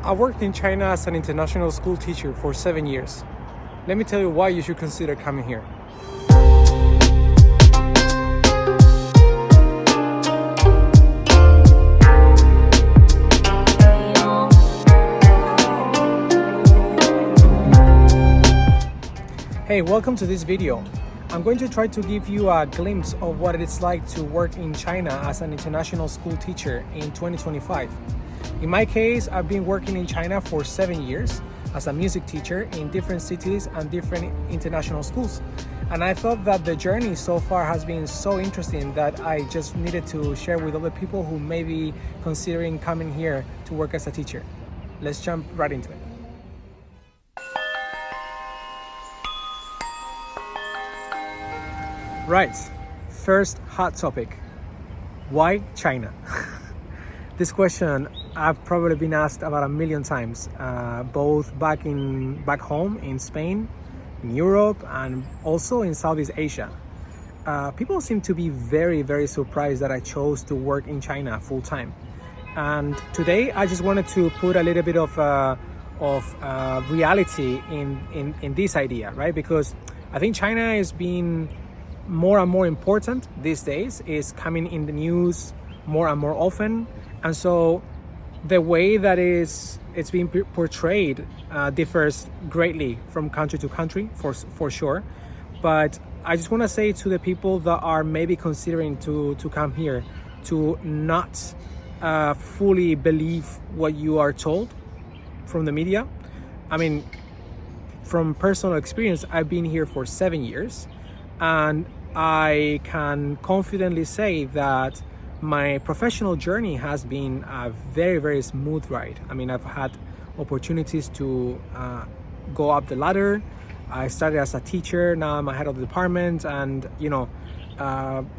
I worked in China as an international school teacher for 7 years. Let me tell you why you should consider coming here. Hey, welcome to this video. I'm going to try to give you a glimpse of what it's like to work in China as an international school teacher in 2025. In my case, I've been working in China for 7 years as a music teacher in different cities and different international schools. And I thought that the journey so far has been so interesting that I just needed to share with other people who may be considering coming here to work as a teacher. Let's jump right into it. Right, first hot topic. Why China? This question I've probably been asked about 1 million times, both back home in Spain, in Europe, and also in Southeast Asia. People seem to be very, very surprised that I chose to work in China full time. And today I just wanted to put a little bit of reality in this idea, right? Because I think China is being more and more important these days, is coming in the news more and more often. And so the way that it's being portrayed differs greatly from country to country, for sure. But I just want to say to the people that are maybe considering to come here, to not fully believe what you are told from the media. I mean, from personal experience, I've been here for 7 years, and I can confidently say that my professional journey has been a very, very smooth ride. I mean, I've had opportunities to go up the ladder. I started as a teacher, now I'm a head of the department, and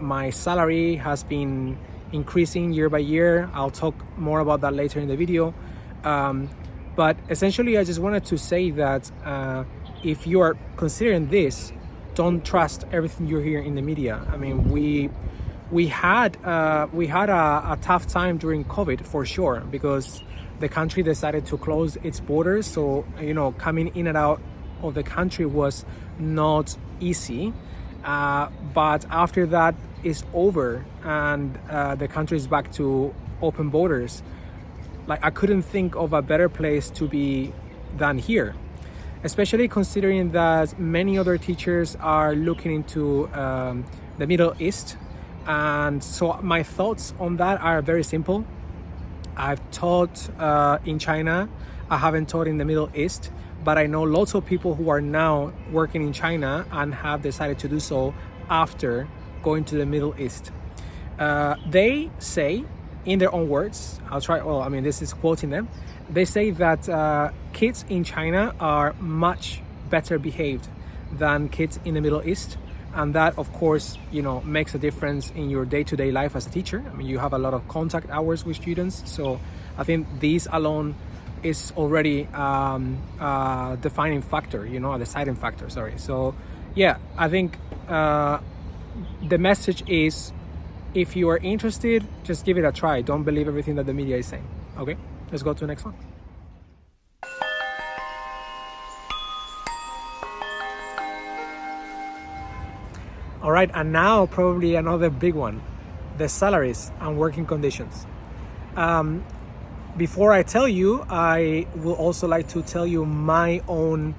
my salary has been increasing year by year. I'll talk more about that later in the video. But essentially, I just wanted to say that if you are considering this, don't trust everything you hear in the media. I mean, we had a tough time during COVID, for sure, because the country decided to close its borders. So, coming in and out of the country was not easy. But after that is over and the country is back to open borders, like, I couldn't think of a better place to be than here. Especially considering that many other teachers are looking into the Middle East. And so my thoughts on that are very simple. I've taught in China, I haven't taught in the Middle East, but I know lots of people who are now working in China and have decided to do so after going to the Middle East. They say, in their own words, this is quoting them, they say that kids in China are much better behaved than kids in the Middle East. And that, of course, makes a difference in your day-to-day life as a teacher. I mean, you have a lot of contact hours with students. So I think this alone is already a defining factor, a deciding factor, sorry. So yeah, I think the message is, if you are interested, just give it a try. Don't believe everything that the media is saying. Okay, let's go to the next one. All right, and now probably another big one, the salaries and working conditions. Before I tell you, I will also like to tell you my own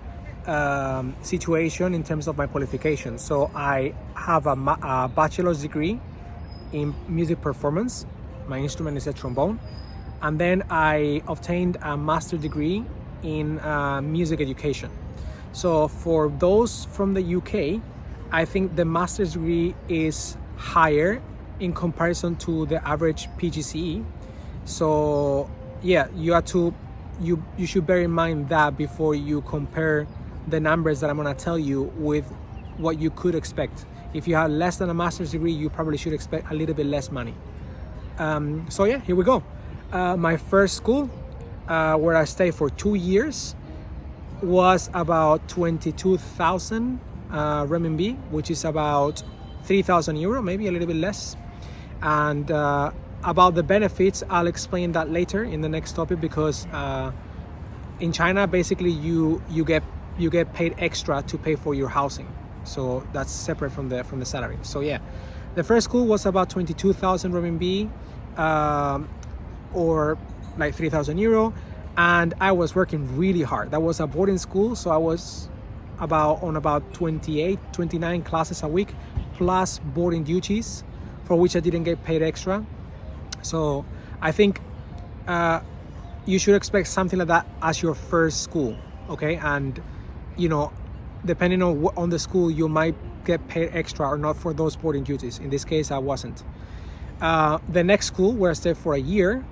situation in terms of my qualifications. So I have a bachelor's degree in music performance. My instrument is a trombone. And then I obtained a master's degree in music education. So for those from the UK, I think the master's degree is higher in comparison to the average PGCE. So yeah, you should bear in mind that before you compare the numbers that I'm gonna tell you with what you could expect. If you have less than a master's degree, you probably should expect a little bit less money. So yeah, here we go. My first school, where I stayed for 2 years, was about 22,000 renminbi, which is about 3,000 euro, maybe a little bit less. And about the benefits, I'll explain that later in the next topic, because in China, basically you get paid extra to pay for your housing, so that's separate from the salary. So yeah, the first school was about 22,000 RMB, or like 3,000 euro, and I was working really hard. That was a boarding school, so I was about 28, 29 classes a week, plus boarding duties, for which I didn't get paid extra. So I think you should expect something like that as your first school, okay? And depending on the school, you might get paid extra or not for those boarding duties. In this case, I wasn't. The next school, where I stayed for a year,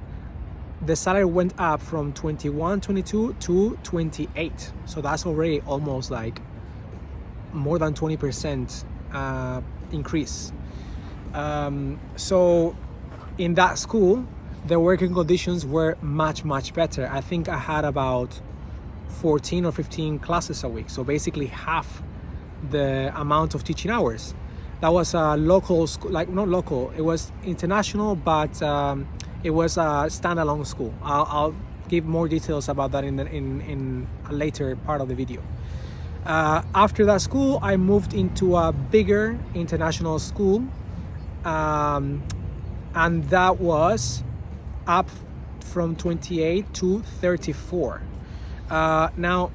the salary went up from 21, 22 to 28. So that's already almost like more than 20% increase. So in that school, the working conditions were much better. I think I had about 14 or 15 classes a week. So basically half the amount of teaching hours. That was a local school, like not local, it was international, but it was a standalone school. I'll give more details about that in a later part of the video. After that school, I moved into a bigger international school, and that was up from 28 to 34. Now,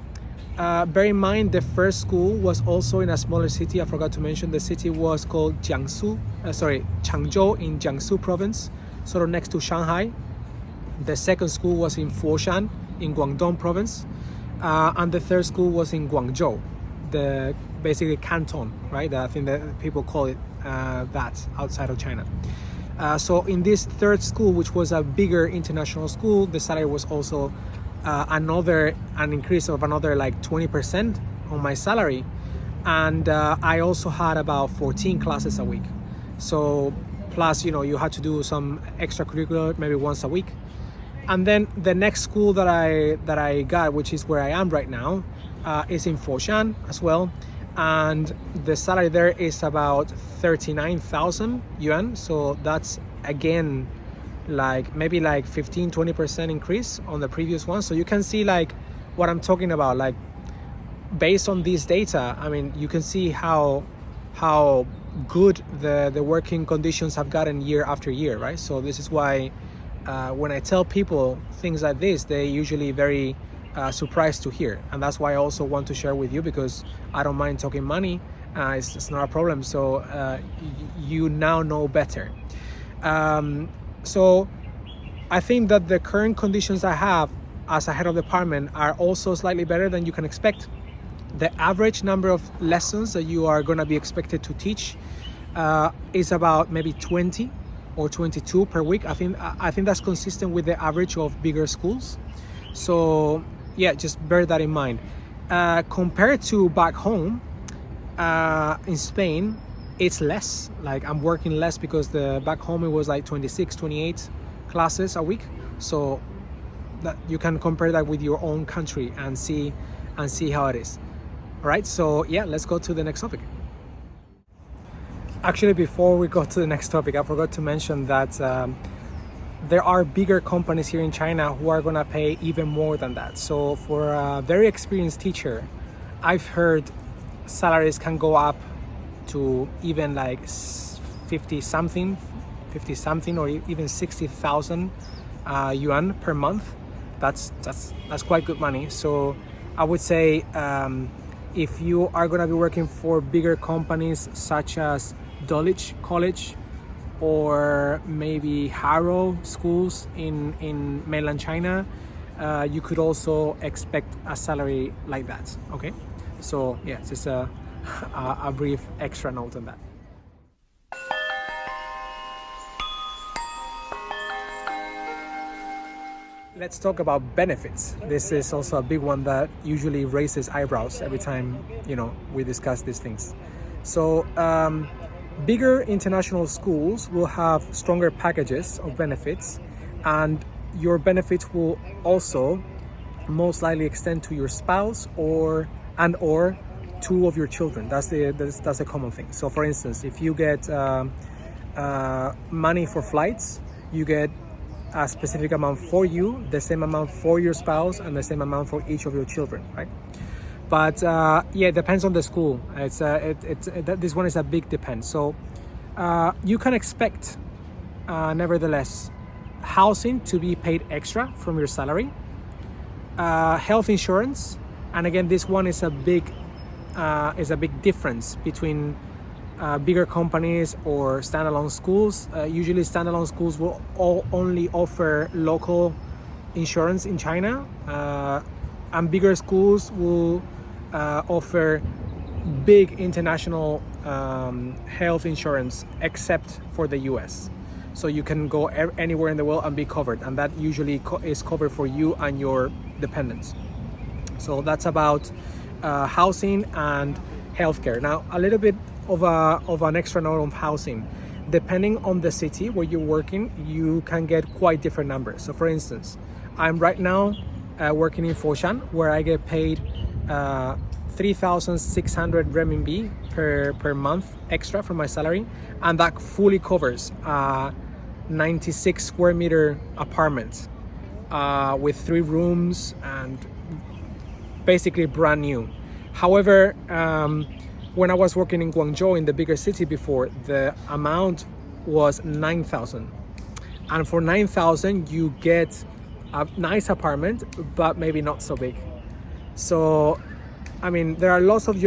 bear in mind, the first school was also in a smaller city. I forgot to mention, the city was called Changzhou in Jiangsu province, sort of next to Shanghai. The second school was in Foshan in Guangdong province, and the third school was in Guangzhou, the basically canton, right? I think that people call it that outside of China. So in this third school, which was a bigger international school, the salary was also an increase of another like 20% on my salary, and I also had about 14 classes a week. So plus you had to do some extracurricular maybe once a week. And then the next school that I got, which is where I am right now, is in Foshan as well, and the salary there is about 39,000 yuan. So that's again like maybe like 15-20% increase on the previous one. So you can see like what I'm talking about. Like based on these data, I mean, you can see how good the working conditions have gotten year after year, right? So this is why when I tell people things like this, they usually very surprised to hear, and that's why I also want to share with you, because I don't mind talking money. It's not a problem. So you now know better. So I think that the current conditions I have as a head of department are also slightly better than you can expect. The average number of lessons that you are going to be expected to teach is about maybe 20 or 22 per week. I think that's consistent with the average of bigger schools. So yeah, just bear that in mind. Compared to back home in Spain, it's less. Like I'm working less, because the back home it was like 26, 28 classes a week. So that you can compare that with your own country and see how it is. All right, so yeah, let's go to the next topic. Actually, before we go to the next topic, I forgot to mention that there are bigger companies here in China who are gonna pay even more than that. So for a very experienced teacher, I've heard salaries can go up to even like 50 something or even 60,000 yuan per month. That's quite good money. So I would say if you are going to be working for bigger companies such as Dulwich College or maybe Harrow schools in mainland China, you could also expect a salary like that. Okay, so yeah, just a brief extra note on that. Let's talk about benefits. This is also a big one that usually raises eyebrows every time we discuss these things. So bigger international schools will have stronger packages of benefits, and your benefits will also most likely extend to your spouse or two of your children. That's a common thing. So for instance, if you get money for flights, you get a specific amount for you, the same amount for your spouse, and the same amount for each of your children, right? But yeah, it depends on the school. This one is a big depend. So you can expect, nevertheless, housing to be paid extra from your salary, health insurance, and again, this one is a big difference between bigger companies or standalone schools. Usually standalone schools will only offer local insurance in China, and bigger schools will offer big international health insurance, except for the US. So you can go anywhere in the world and be covered, and that usually is covered for you and your dependents. So that's about housing and healthcare. Now, a little bit of an extra note on housing. Depending on the city where you're working, you can get quite different numbers. So for instance, I'm right now working in Foshan, where I get paid 3,600 renminbi per month extra from my salary, and that fully covers 96 square meter apartment with 3 rooms and basically brand new. However, when I was working in Guangzhou, in the bigger city before, the amount was 9,000. And for 9,000, you get a nice apartment, but maybe not so big. So, I mean, there are lots of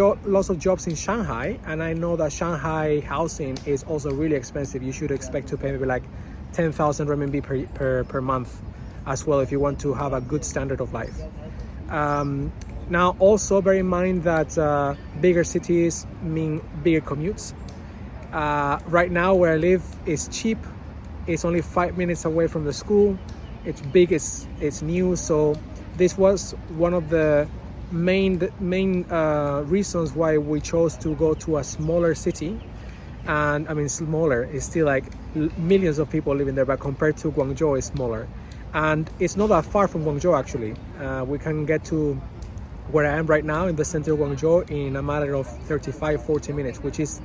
jobs in Shanghai, and I know that Shanghai housing is also really expensive. You should expect to pay maybe like 10,000 renminbi per month as well, if you want to have a good standard of life. Now, also bear in mind that bigger cities mean bigger commutes. Right now, where I live is cheap. It's only 5 minutes away from the school. It's big, it's new. So this was one of the main reasons why we chose to go to a smaller city. And I mean, smaller, it's still like millions of people living there, but compared to Guangzhou, it's smaller. And it's not that far from Guangzhou, actually. We can get to where I am right now in the center of Guangzhou in a matter of 35-40 minutes, which is,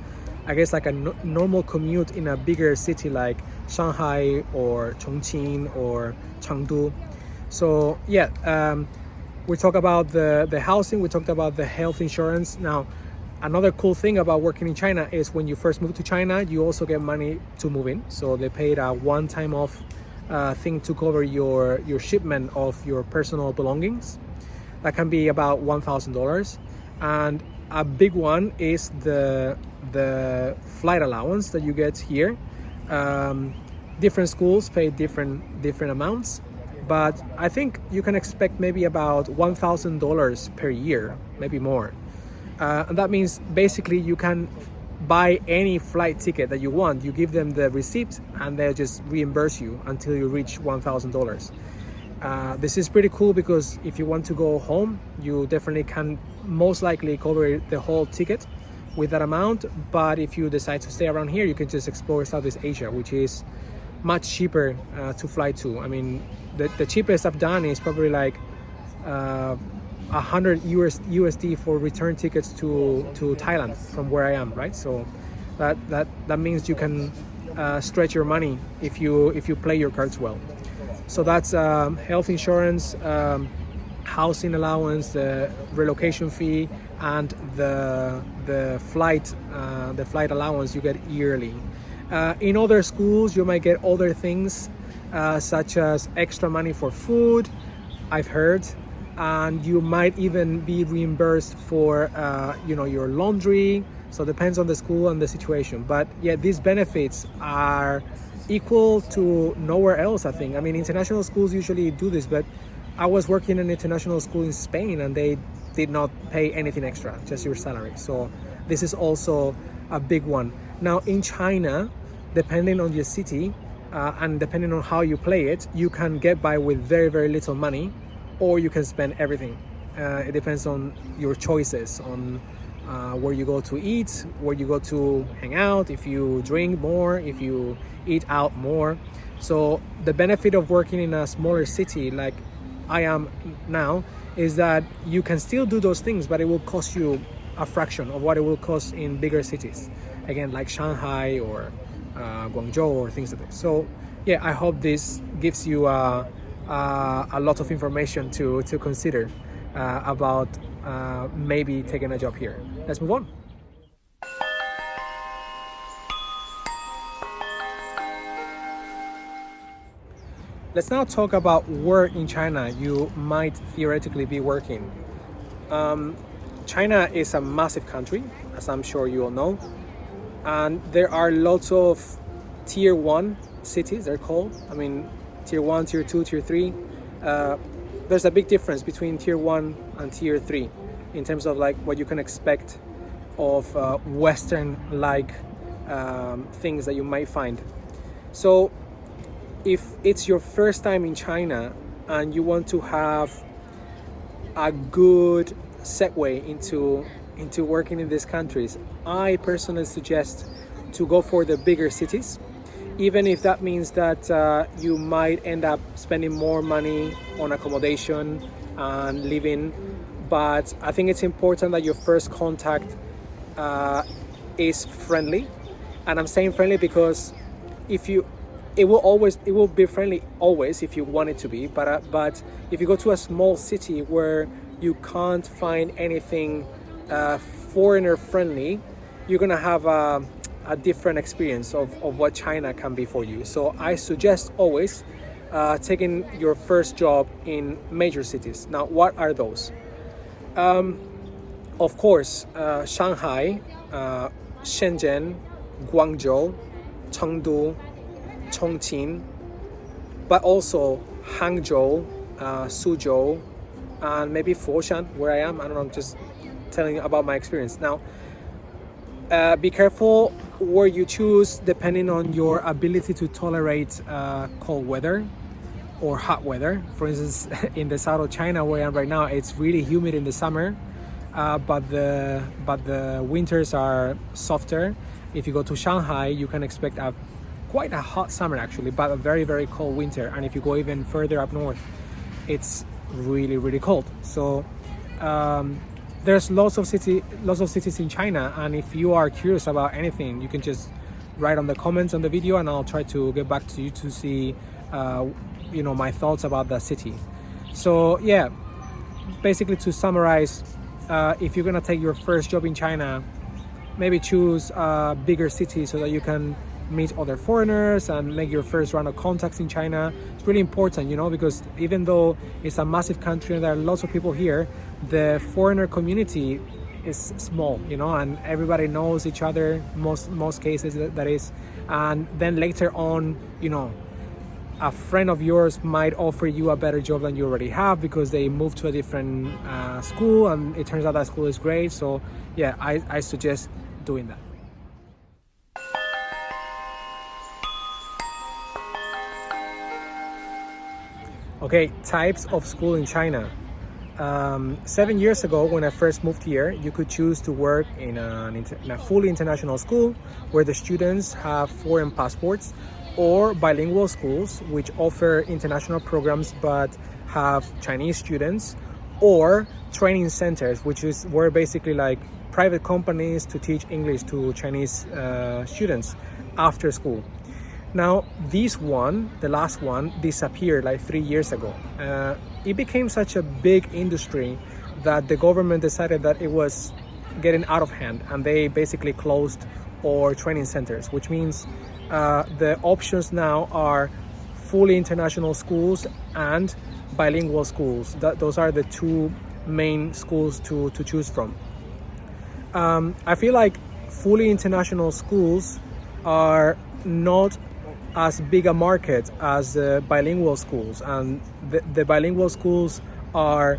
I guess, like a normal commute in a bigger city like Shanghai or Chongqing or Chengdu. So yeah, we talked about the housing, we talked about the health insurance. Now, another cool thing about working in China is when you first move to China, you also get money to move in. So they paid a one-time off thing to cover your shipment of your personal belongings. That can be about $1,000, and a big one is the flight allowance that you get here. Different schools pay different amounts, but I think you can expect maybe about $1,000 per year, maybe more. And that means basically you can buy any flight ticket that you want. You give them the receipt and they'll just reimburse you until you reach $1,000. This is pretty cool because if you want to go home, you definitely can most likely cover the whole ticket with that amount. But if you decide to stay around here, you can just explore Southeast Asia, which is much cheaper to fly to. I mean, the cheapest I've done is probably like 100 USD for return tickets to Thailand from where I am, right? So that means you can stretch your money if you play your cards well. So that's health insurance, housing allowance, the relocation fee, and the flight allowance you get yearly. In other schools, you might get other things such as extra money for food, I've heard, and you might even be reimbursed for your laundry. So it depends on the school and the situation. But yeah, these benefits are equal to nowhere else, I think. I mean, international schools usually do this, but I was working in an international school in Spain and they did not pay anything extra, just your salary. So this is also a big one. Now in China, depending on your city and depending on how you play it, you can get by with very, very little money, or you can spend everything. It depends on your choices, on where you go to eat, where you go to hang out, if you drink more, if you eat out more. So the benefit of working in a smaller city like I am now is that you can still do those things, but it will cost you a fraction of what it will cost in bigger cities, again, like Shanghai or Guangzhou or things like that. So yeah, I hope this gives you a lot of information to consider about maybe taking a job here. Let's move on. Let's now talk about where in China you might theoretically be working. China is a massive country, as I'm sure you all know, and there are lots of tier 1 cities, they're called. I mean, tier 1, tier 2, tier 3. There's a big difference between tier 1 and tier 3 in terms of like what you can expect of Western like things that you might find. So if it's your first time in China and you want to have a good segue into working in these countries, I personally suggest to go for the bigger cities, even if that means that you might end up spending more money on accommodation and living. But I think it's important that your first contact is friendly, and I'm saying friendly because it will be friendly always if you want it to be, but if you go to a small city where you can't find anything foreigner friendly, you're gonna have a different experience of what China can be for you. So I suggest always taking your first job in major cities. Now, what are those? Of course, Shanghai, Shenzhen, Guangzhou, Chengdu, Chongqing, but also Hangzhou, Suzhou, and maybe Foshan, where I am. I don't know, I'm just telling you about my experience. Now, be careful where you choose depending on your ability to tolerate cold weather or hot weather. For instance, in the south of China where I am right now, it's really humid in the summer, but the winters are softer. If you go to Shanghai, you can expect quite a hot summer actually, but a very, very cold winter. And if you go even further up north, it's really, really cold. So there's lots of cities in China, and if you are curious about anything, you can just write on the comments on the video, and I'll try to get back to you to see my thoughts about the city. So yeah, basically to summarize, if you're gonna take your first job in China, maybe choose a bigger city so that you can meet other foreigners and make your first round of contacts in China. It's really important, because even though it's a massive country and there are lots of people here, the foreigner community is small, and everybody knows each other, most cases that is. And then later on, a friend of yours might offer you a better job than you already have because they moved to a different school, and it turns out that school is great. So yeah, I suggest doing that. Okay, types of school in China. 7 years ago, when I first moved here, you could choose to work in a fully international school where the students have foreign passports, or bilingual schools which offer international programs but have Chinese students, or training centers, which is where basically like private companies to teach English to Chinese students after school. Now, the last one, disappeared like 3 years ago. It became such a big industry that the government decided that it was getting out of hand, and they basically closed all training centers, which means the options now are fully international schools and bilingual schools. Those are the two main schools to choose from. I feel like fully international schools are not as big a market as the bilingual schools, and the bilingual schools are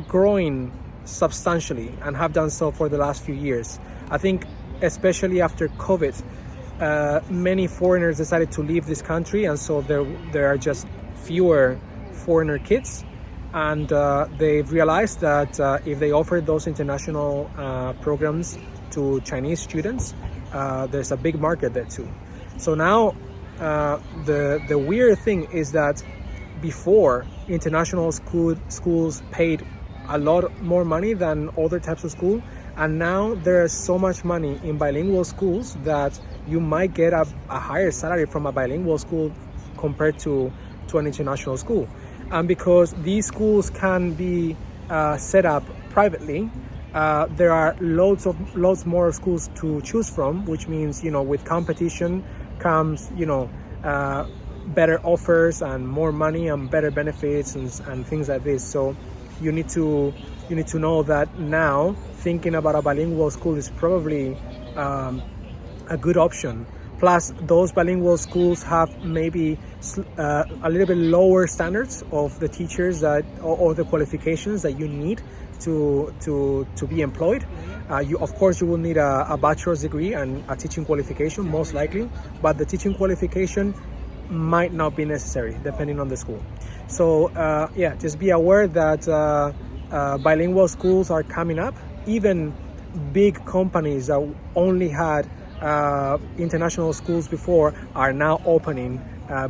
growing substantially and have done so for the last few years. I think especially after COVID, many foreigners decided to leave this country, and so there are just fewer foreigner kids, and they've realized that if they offer those international programs to Chinese students, there's a big market there too. So now the weird thing is that before, international schools paid a lot more money than other types of school, and now there's so much money in bilingual schools that you might get a higher salary from a bilingual school compared to an international school. And because these schools can be set up privately, there are loads more schools to choose from, which means, with competition comes, better offers and more money and better benefits and things like this. So you need to know that now thinking about a bilingual school is probably a good option. Plus, those bilingual schools have maybe a little bit lower standards of the teachers or the qualifications that you need to be employed. Of course, you will need a bachelor's degree and a teaching qualification, most likely, but the teaching qualification might not be necessary depending on the school. So just be aware that bilingual schools are coming up. Even big companies that only had international schools before are now opening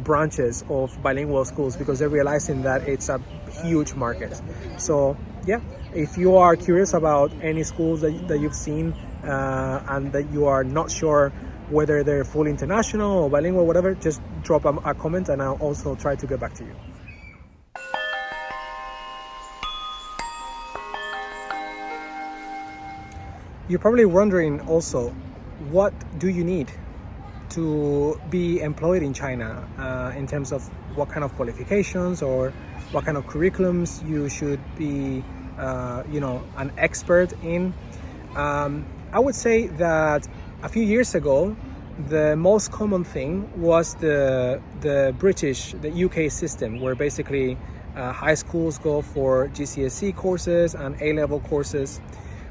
branches of bilingual schools because they're realizing that it's a huge market. So if you are curious about any schools that you've seen and that you are not sure whether they're fully international or bilingual, whatever, just drop a comment and I'll also try to get back to you. You're probably wondering also, what do you need to be employed in China in terms of what kind of qualifications or what kind of curriculums you should be an expert in. I would say that a few years ago the most common thing was the UK system, where basically high schools go for GCSE courses and A-level courses.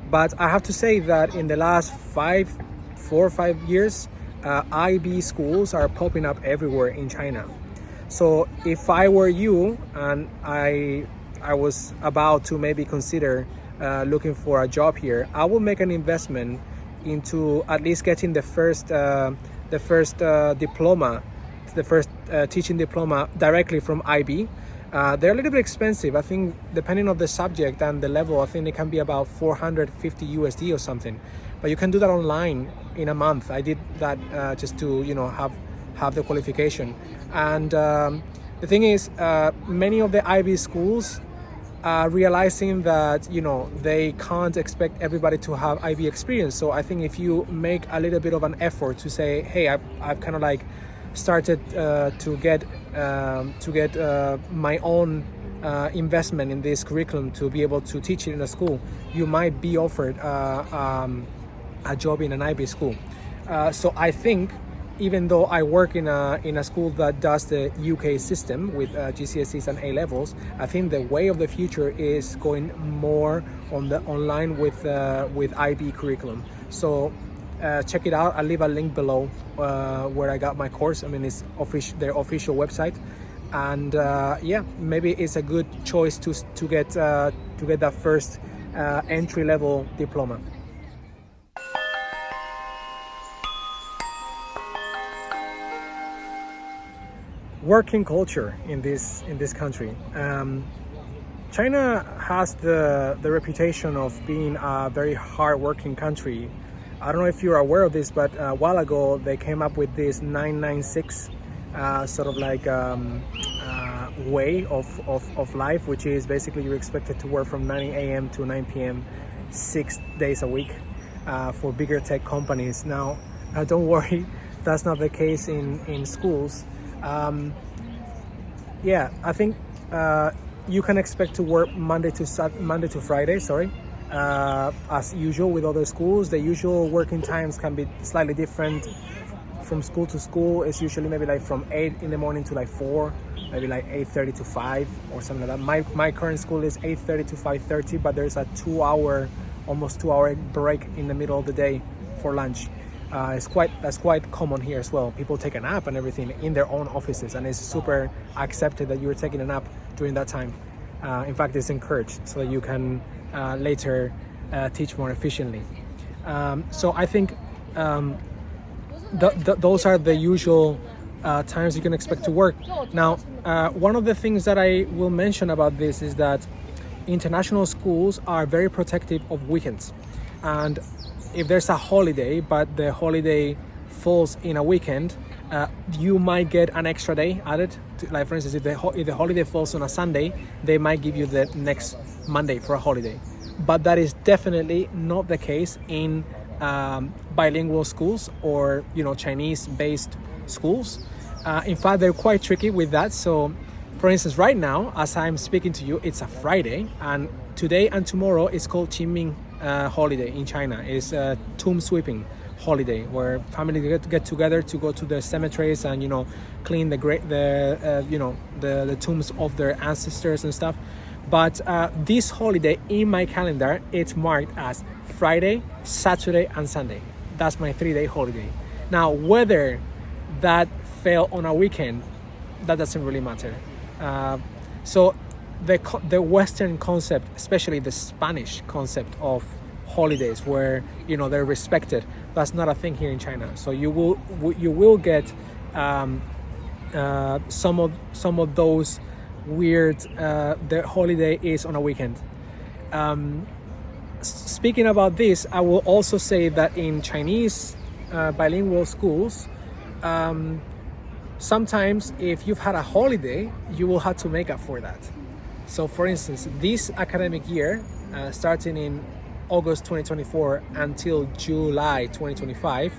But I have to say that in the last 4 or 5 years, IB schools are popping up everywhere in China. So if I were you and I was about to maybe consider looking for a job here, I will make an investment into at least getting the first diploma, the first teaching diploma directly from IB. They're a little bit expensive. I think depending on the subject and the level, I think it can be about 450 USD or something. But you can do that online in a month. I did that just to have the qualification. And the thing is, many of the IB schools are realizing that they can't expect everybody to have IB experience. So I think if you make a little bit of an effort to say, hey, I've kind of like started to get my own investment in this curriculum to be able to teach it in a school, you might be offered a job in an IB school. So I think, even though I work in a school that does the UK system with GCSEs and A levels, I think the way of the future is going more on the online with IB curriculum. So check it out. I'll leave a link below where I got my course. I mean, it's their official website, and maybe it's a good choice to get that first entry-level diploma. Working culture in this country. China has the reputation of being a very hard-working country. I don't know if you're aware of this, but a while ago they came up with this 996 sort of like way of life, which is basically you're expected to work from 9 a.m. to 9 p.m. 6 days a week for bigger tech companies. Now don't worry, that's not the case in schools. I think you can expect to work Monday to Friday, as usual with other schools. The usual working times can be slightly different from school to school. It's usually maybe like from 8 in the morning to like 4, maybe like 8:30 to 5 or something like that. My current school is 8:30 to 5:30, but there's a almost 2 hour break in the middle of the day for lunch. That's quite common here as well. People take a nap and everything in their own offices, and it's super accepted that you're taking a nap during that time. In fact, it's encouraged so that you can later teach more efficiently. So I think those are the usual times you can expect to work. Now, one of the things that I will mention about this is that international schools are very protective of weekends. And if there's a holiday, but the holiday falls in a weekend, you might get an extra day added. Like for instance, if the holiday falls on a Sunday, they might give you the next Monday for a holiday. But that is definitely not the case in bilingual schools or Chinese-based schools. In fact, they're quite tricky with that. So, for instance, right now, as I'm speaking to you, it's a Friday, and today and tomorrow is called Qingming holiday in China. It's a tomb sweeping holiday where families get together to go to the cemeteries and clean the tombs of their ancestors and stuff. But this holiday in my calendar, it's marked as Friday, Saturday, and Sunday. That's my 3-day holiday. Now, whether that fell on a weekend, that doesn't really matter. So the Western concept, especially the Spanish concept of holidays, where they're respected, that's not a thing here in China. So you will get some of those weird. The holiday is on a weekend. Speaking about this, I will also say that in Chinese bilingual schools, sometimes if you've had a holiday, you will have to make up for that. So for instance, this academic year, starting in August 2024 until July 2025,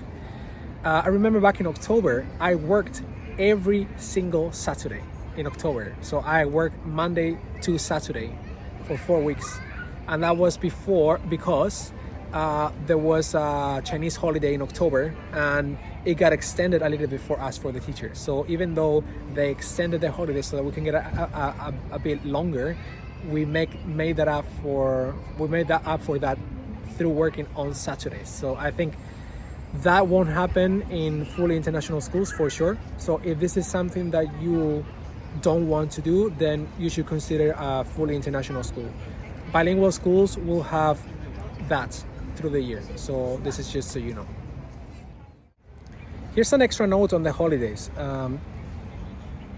I remember back in October, I worked every single Saturday in October. So I worked Monday to Saturday for 4 weeks. And that was because there was a Chinese holiday in October, and it got extended a little bit for us, for the teachers. So even though they extended the holiday so that we can get a bit longer, we made that up for that through working on Saturdays. So I think that won't happen in fully international schools for sure. So if this is something that you don't want to do, then you should consider a fully international school. Bilingual schools will have that through the year. So this is just so you know. Here's an extra note on the holidays.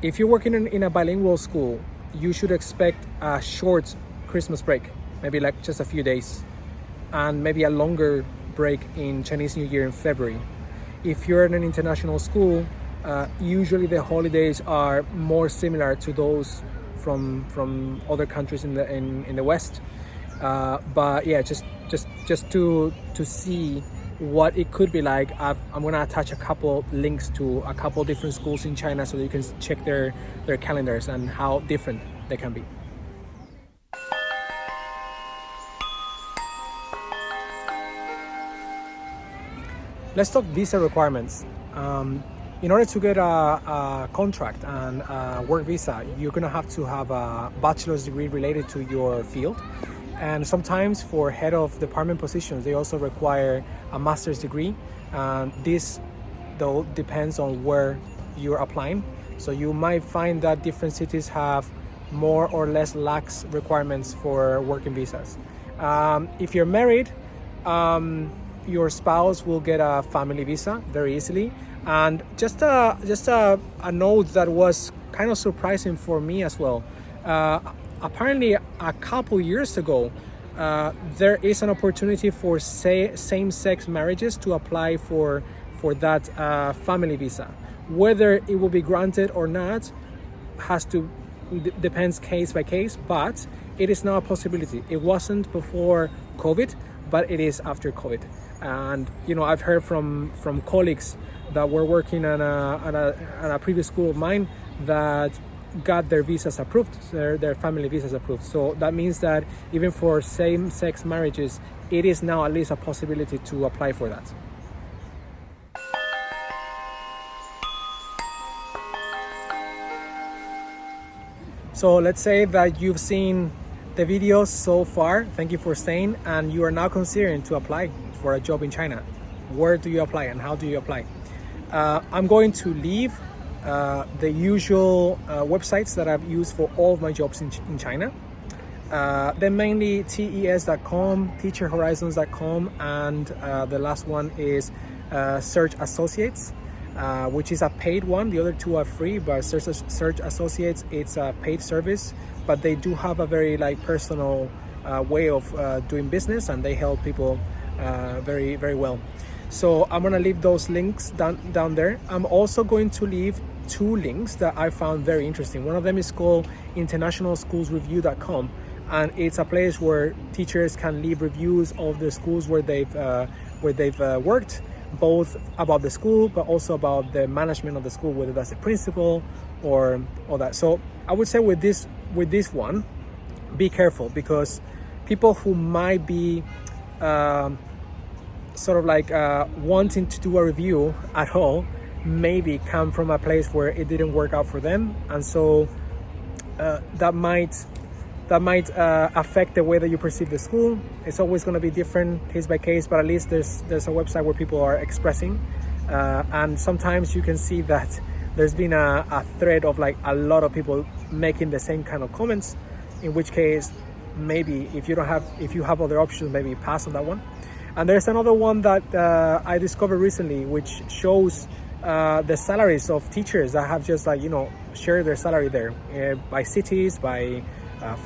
If you're working in a bilingual school, you should expect a short Christmas break, maybe like just a few days, and maybe a longer break in Chinese New Year in February. If you're in an international school, usually the holidays are more similar to those from other countries in the West. But yeah, just to see what it could be like, I'm gonna attach a couple links to a couple different schools in China so that you can check their calendars and how different they can be. Let's talk visa requirements. In order to get a contract and a work visa, you're gonna have to have a bachelor's degree related to your field. And sometimes for head of department positions, they also require a master's degree. This, though, depends on where you're applying. So you might find that different cities have more or less lax requirements for working visas. If you're married, your spouse will get a family visa very easily. And just a note that was kind of surprising for me as well. Apparently, a couple years ago, there is an opportunity for same-sex marriages to apply for that family visa. Whether it will be granted or not depends case by case, but it is now a possibility. It wasn't before COVID, but it is after COVID. And I've heard from colleagues that were working at a previous school of mine that got their visas approved, their family visas approved. So that means that even for same-sex marriages, it is now at least a possibility to apply for that. So let's say that you've seen the videos so far. Thank you for staying, and you are now considering to apply for a job in China. Where do you apply and how do you apply? I'm going to leave the usual websites that I've used for all of my jobs in China. They're mainly tes.com, teacherhorizons.com, and the last one is Search Associates, which is a paid one. The other two are free, but Search Associates, it's a paid service, but they do have a very personal way of doing business, and they help people very, very well. So I'm gonna leave those links down there. I'm also going to leave 2 links that I found very interesting. One of them is called internationalschoolsreview.com, and it's a place where teachers can leave reviews of the schools where they've worked, both about the school but also about the management of the school, whether that's the principal or all that. So I would say with this one, be careful, because people who might be sort of like wanting to do a review at all maybe come from a place where it didn't work out for them, and so that might affect the way that you perceive the school. It's always going to be different case by case, but at least there's a website where people are expressing, and sometimes you can see that there's been a thread of like a lot of people making the same kind of comments, in which case maybe if you have other options, maybe pass on that one. And there's another one that I discovered recently, which shows the salaries of teachers that have just like, shared their salary there by cities, by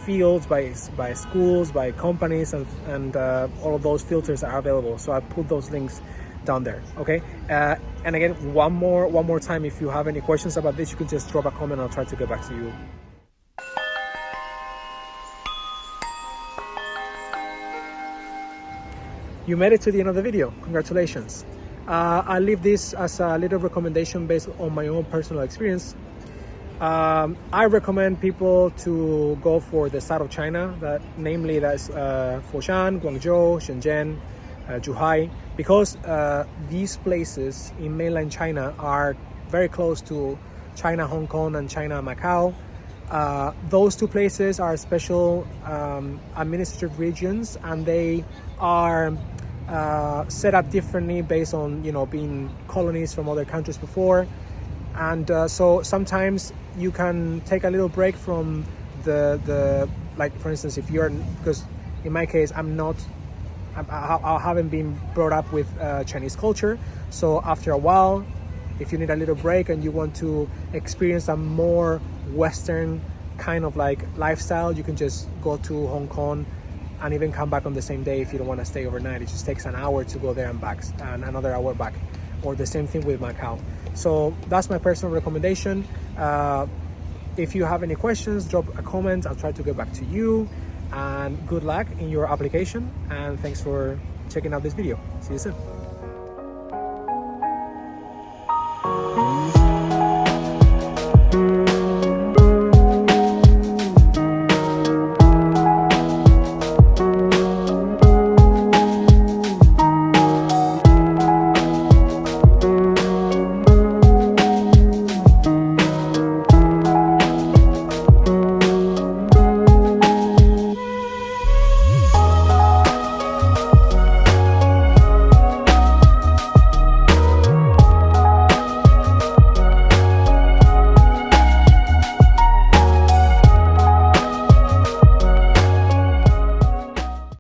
fields, by schools, by companies, and all of those filters are available. So I put those links down there. Okay, and again, one more time, if you have any questions about this, you can just drop a comment. I'll try to get back to you. You made it to the end of the video. Congratulations. I leave this as a little recommendation based on my own personal experience. I recommend people to go for the south of China, namely that's Foshan, Guangzhou, Shenzhen, Zhuhai, because these places in mainland China are very close to China, Hong Kong, and China, Macau. Those 2 places are special administrative regions, and they are set up differently based on being colonies from other countries before, and so sometimes you can take a little break from the like, for instance, because in my case I haven't been brought up with Chinese culture, so after a while, if you need a little break and you want to experience a more Western kind of like lifestyle, you can just go to Hong Kong and even come back on the same day if you don't want to stay overnight. It just takes an hour to go there and back, and another hour back, or the same thing with Macau. So that's my personal recommendation. If you have any questions, drop a comment. I'll try to get back to you, and good luck in your application, and thanks for checking out this video. See you soon.